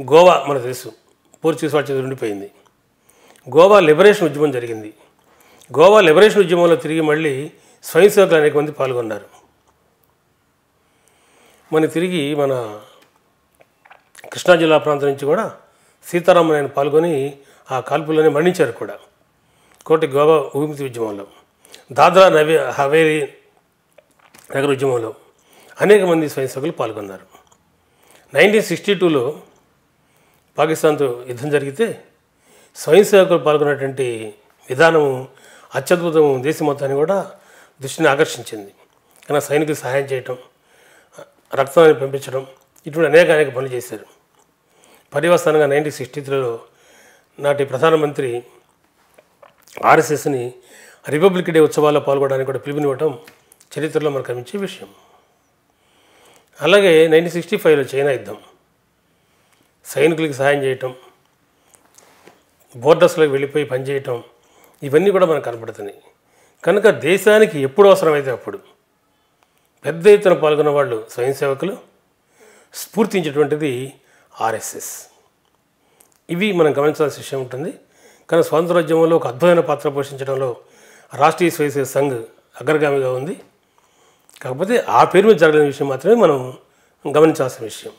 గోవా మనకు తెలుసు, పోర్చుగీస్ వాళ్ళ చేతిలో ఉండిపోయింది. గోవా లిబరేషన్ ఉద్యమం జరిగింది. గోవా లిబరేషన్ ఉద్యమంలో తిరిగి మళ్ళీ స్వయం సేవకులు అనేక మంది పాల్గొన్నారు. తిరిగి మన కృష్ణా జిల్లా ప్రాంతం నుంచి కూడా సీతారామన్ ఆయన పాల్గొని ఆ కాల్పుల్లోనే మరణించారు కూడా కోటి గోవా విముక్తి ఉద్యమంలో. దాద్రా హవేలీ నగర ఉద్యమంలో అనేక మంది స్వయం సేవకులు పాల్గొన్నారు. 1962లో పాకిస్తాన్తో యుద్ధం జరిగితే స్వయం సేవకులు పాల్గొన్నటువంటి విధానం అత్యద్భుతం, దేశం మొత్తాన్ని కూడా దృష్టిని ఆకర్షించింది. కానీ సైనికులు సహాయం చేయటం, రక్తాన్ని పంపించడం, ఇటువంటి అనేక పనులు చేశారు. పర్యవసానంగా 1963లో నాటి ప్రధానమంత్రి ఆర్ఎస్ఎస్ని రిపబ్లిక్ డే ఉత్సవాల్లో పాల్గొనడానికి కూడా పిలుపునివ్వటం చరిత్రలో మనకు కనిపించే విషయం. అలాగే 1965లో చైనా యుద్ధం, సైనికులకి సహాయం చేయటం, బోర్డర్స్లోకి వెళ్ళిపోయి పనిచేయటం, ఇవన్నీ కూడా మనకు కనపడుతున్నాయి. కనుక దేశానికి ఎప్పుడు అవసరమైతే అప్పుడు పెద్ద ఎత్తున పాల్గొన్న వాళ్ళు స్వయం సేవకులు, స్ఫూర్తించేటువంటిది ఆర్ఎస్ఎస్. ఇవి మనం గమనించాల్సిన విషయం ఉంటుంది. కానీ స్వాతంత్రోద్యమంలో ఒక అద్భుతమైన పాత్ర పోషించడంలో రాష్ట్రీయ స్వయం సేవక్ సంఘ్ అగ్రగామిగా ఉంది. కాకపోతే ఆ పేరు మీద జరగలేని విషయం మాత్రమే మనం గమనించాల్సిన విషయం.